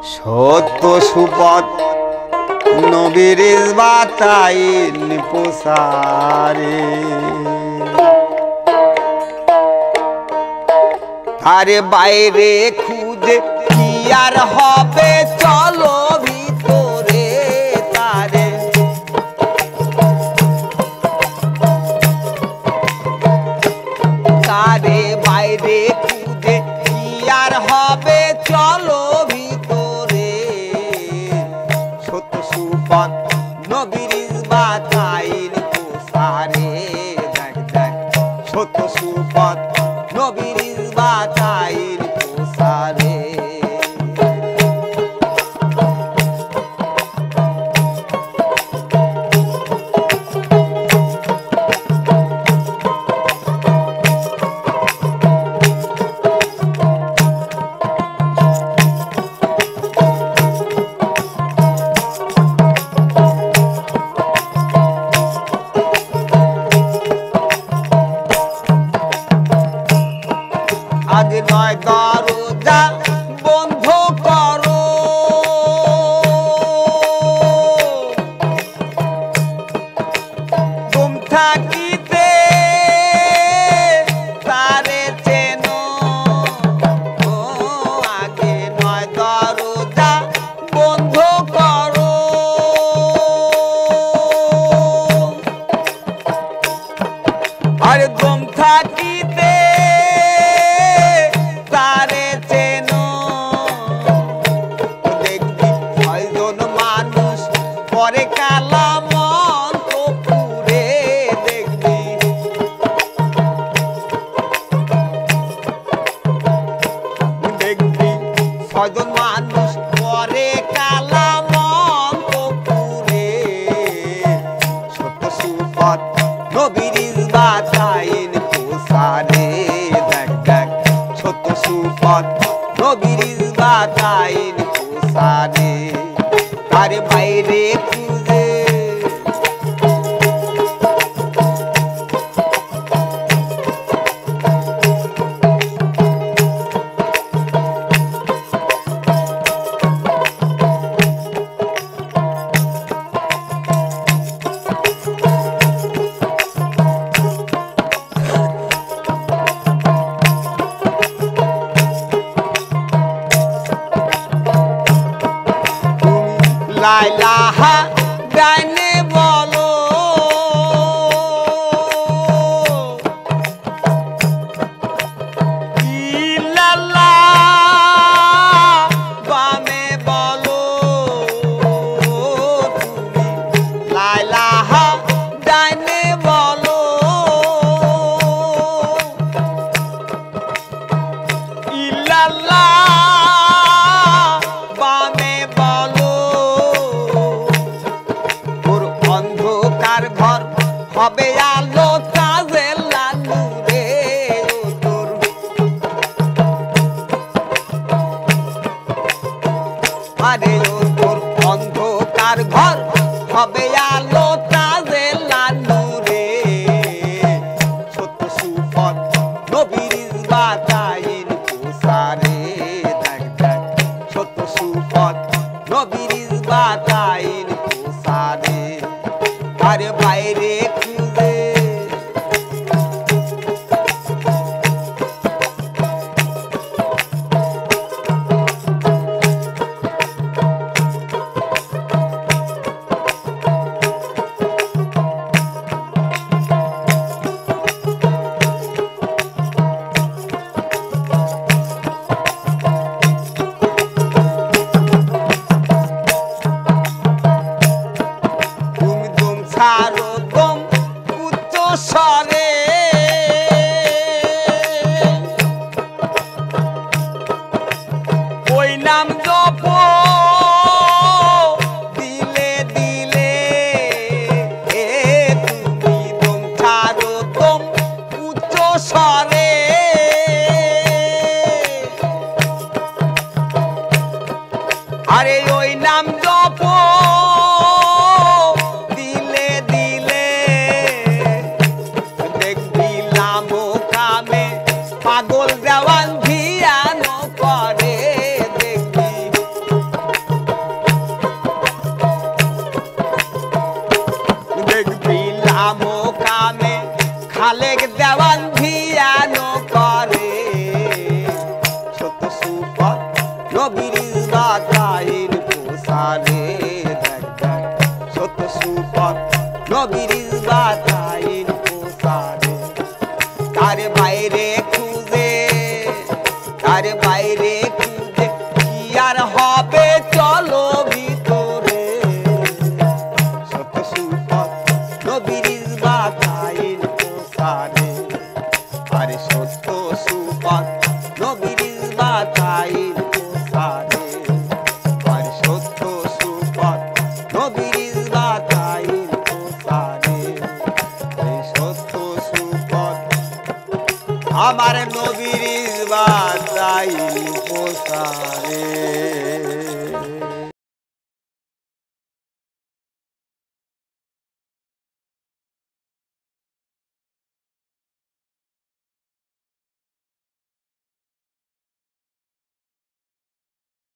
সত্য সুপথ নবীর বাতাইন প্রসারে আরে বাইরে খুঁজে কি আর হবে চলো ভিতরে তারে তারে বাইরে খুঁজে কি আর হবে চলো ভিতরে সত্য সুপথ নবীর বাতাইন প্রসারে দেখ দেখ সত্য সুপথ নবীর বাতাইন প্রসারে আজ নয় দরজা বন্ধ করো তুম থাকিতে তারে চেনো আগে নয় দরজা বন্ধ করো আরে তুম থাকিতে তারে চেনো দেখবি ছয়জন মানুষ পরে কালা মন্ত্র পুরে দেখবি দেখবি ছয়জন মানুষ পরে কালা মন্ত্র পুরে সত্য সুপথ নবীর বাতাইন প্রসারে দেখ দেখ সত্য সুপথ নবীর বাতাইন প্রসারে তার বাইরে খুঁজে লাইলাহা গানে বলো ইল্লাল্লাহ বামে বলো তুমি লাইলাহা গানে বলো ইল্লাল্লাহ বামে বলো অন্ধকার ঘর হবে আলো কাজে লালু রে তোর আরে ও তোর অন্ধকার ঘর হবে আলো কাজে লালু রে সত্য সুপথ নবীর বাতাইন প্রসারে দেখ দেখ সত্য সুপথ নবীর বাতাইন প্রসারে আরে বাইরে খুঁজে ছাড়ো দম উচ্চ স্বরে ওই নাম জপ দিলে দিলে তুমি দম ছাড়ো দম উচ্চ স্বরে আরে ওই নাম জপ পাগল দেওয়ান ধিয়ান করে দেখবি নবীর ইজবাতাইন পোসারে দেখ দেখ সত্য সুপথ নবীর ইজবাতাইন পোসারে তার বাইরে খুঁজে কি আর হবে চলো ভিতরে সত্য সুপথ নবীর ইজবাতাইন পোসারে আরে সত্য সুপথ নবীর ইজবাতাইন পোসারে আরে সত্য সুপথ নবীর ইজবাতাইন পোসারে এই সত্য সুপথ আমার নবীর ইজবাতাইন পোসারে।